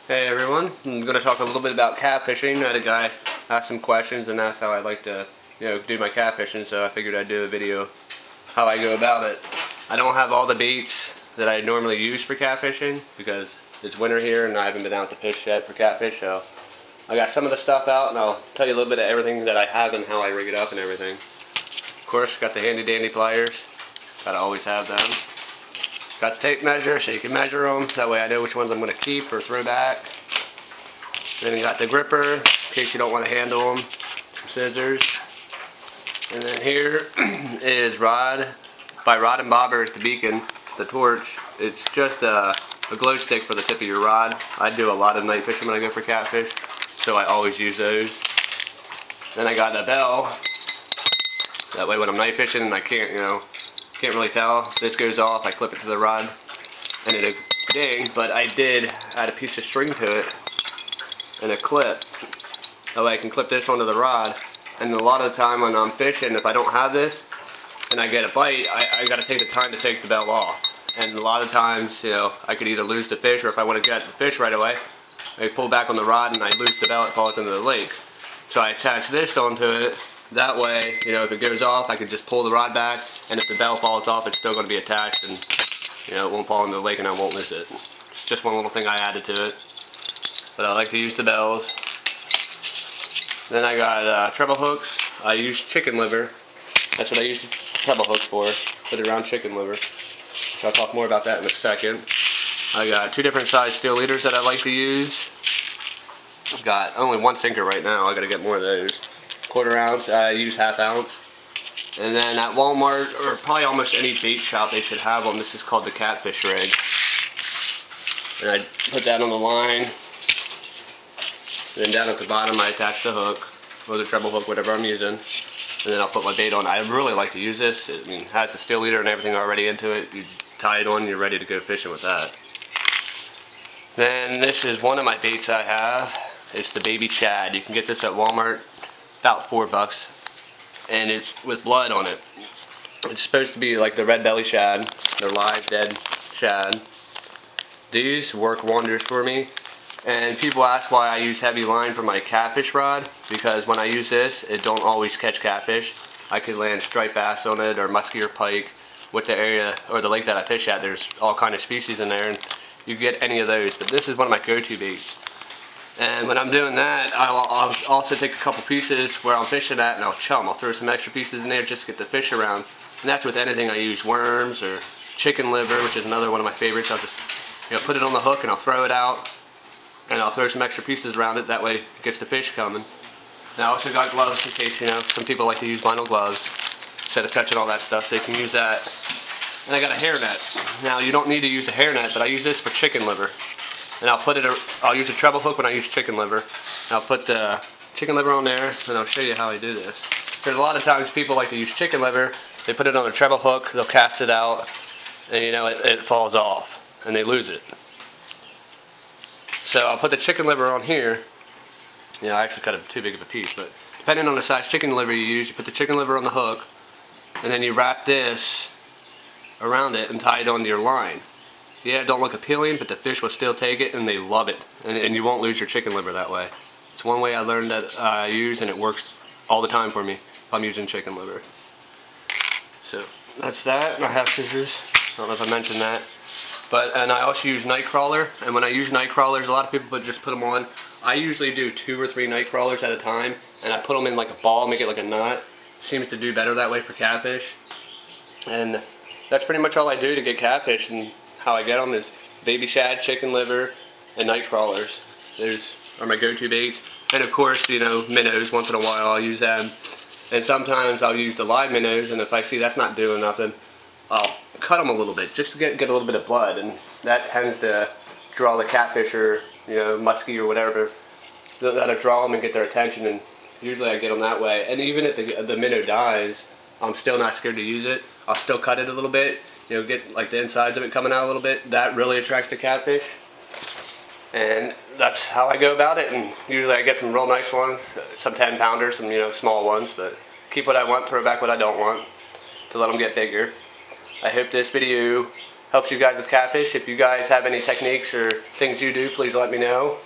Hey everyone, I'm going to talk a little bit about catfishing. I had a guy ask some questions and asked how I'd like to do my catfishing, so I figured I'd do a video how I go about it. I don't have all the baits that I normally use for catfishing because it's winter here and I haven't been out to fish yet for catfish, so I got some of the stuff out and I'll tell you a little bit of everything that I have and how I rig it up and everything. Of course, got the handy dandy pliers, gotta always have them. Got the tape measure so you can measure them, that way I know which ones I'm going to keep or throw back. Then you got the gripper, in case you don't want to handle them, some scissors. And then here is Rod, by Rod and Bobber, the beacon, the torch. It's just a glow stick for the tip of your rod. I do a lot of night fishing when I go for catfish, so I always use those. Then I got a bell, that way when I'm night fishing and I can't really tell. This goes off, I clip it to the rod, and it'll ding, but I did add a piece of string to it and a clip. That way I can clip this onto the rod, and a lot of the time when I'm fishing, if I don't have this and I get a bite, I gotta take the time to take the bell off. And a lot of times, I could either lose the fish, or if I want to get the fish right away, I pull back on the rod and I lose the bell, it falls into the lake. So I attach this onto it. That way, if it goes off, I can just pull the rod back, and if the bell falls off, it's still going to be attached, and it won't fall into the lake and I won't lose it. It's just one little thing I added to it. But I like to use the bells. Then I got treble hooks. I use chicken liver. That's what I use treble hooks for the round chicken liver. Which I'll talk more about that in a second. I got two different size steel leaders that I like to use. I've got only one sinker right now. I got to get more of those. 1/4 ounce, I use 1/2 ounce. And then at Walmart, or probably almost any bait shop, they should have them. This is called the Catfish rig. And I put that on the line. And then down at the bottom I attach the hook, or the treble hook, whatever I'm using. And then I'll put my bait on. I really like to use this. It has the steel leader and everything already into it. You tie it on, you're ready to go fishing with that. Then this is one of my baits I have. It's the baby shad. You can get this at Walmart, about $4, and it's with blood on it. It's supposed to be like the red belly shad. They're live, dead shad. These work wonders for me. And people ask why I use heavy line for my catfish rod, because when I use this, it don't always catch catfish. I could land striped bass on it, or muskie or pike. With the area or the lake that I fish at, there's all kind of species in there, and you get any of those. But this is one of my go-to baits. And when I'm doing that, I'll also take a couple pieces where I'm fishing at and I'll chum. I'll throw some extra pieces in there just to get the fish around. And that's with anything I use, worms or chicken liver, which is another one of my favorites. I'll just put it on the hook and I'll throw it out. And I'll throw some extra pieces around it, that way it gets the fish coming. Now I also got gloves in case, some people like to use vinyl gloves instead of touching all that stuff, so you can use that. And I got a hairnet. Now you don't need to use a hairnet, but I use this for chicken liver. And I'll use a treble hook when I use chicken liver. And I'll put the chicken liver on there, and I'll show you how I do this. There's a lot of times people like to use chicken liver. They put it on a treble hook, they'll cast it out, and it falls off, and they lose it. So I'll put the chicken liver on here. I actually cut it too big of a piece, but depending on the size chicken liver you use, you put the chicken liver on the hook, and then you wrap this around it and tie it onto your line. Yeah, it don't look appealing, but the fish will still take it, and they love it. And you won't lose your chicken liver that way. It's one way I learned that I use, and it works all the time for me if I'm using chicken liver. So that's that. And I have scissors. I don't know if I mentioned that. And I also use night crawler. And when I use night crawlers, a lot of people just put them on. I usually do 2 or 3 night crawlers at a time, and I put them in like a ball, make it like a knot. Seems to do better that way for catfish. And that's pretty much all I do to get catfish. And how I get them is baby shad, chicken liver, and night crawlers. Those are my go-to baits. And of course, minnows, once in a while I'll use them. And sometimes I'll use the live minnows, and if I see that's not doing nothing, I'll cut them a little bit just to get a little bit of blood, and that tends to draw the catfish or muskie or whatever. That'll draw them and get their attention, and usually I get them that way. And even if the minnow dies, I'm still not scared to use it. I'll still cut it a little bit. Get like the insides of it coming out a little bit. That really attracts the catfish. And that's how I go about it. And usually I get some real nice ones, some 10-pounders, some small ones, but keep what I want, throw back what I don't want to let them get bigger. I hope this video helps you guys with catfish. If you guys have any techniques or things you do, please let me know.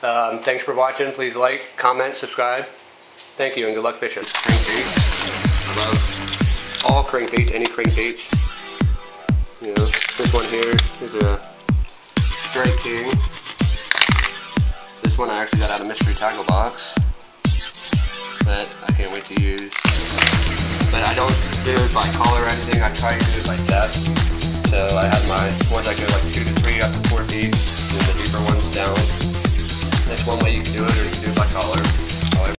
Thanks for watching. Please like, comment, subscribe. Thank you, and good luck fishing. Crankbait. I love all crankbaits, any crankbait. You know, this one here is a Strike King. This one I actually got out of mystery tackle box, but I can't wait to use. But I don't do it by color or anything. I try to do it by depth. So I have my ones that go like 2 to 3 up to 4 feet, and the deeper ones down. That's one way you can do it, or you can do it by color.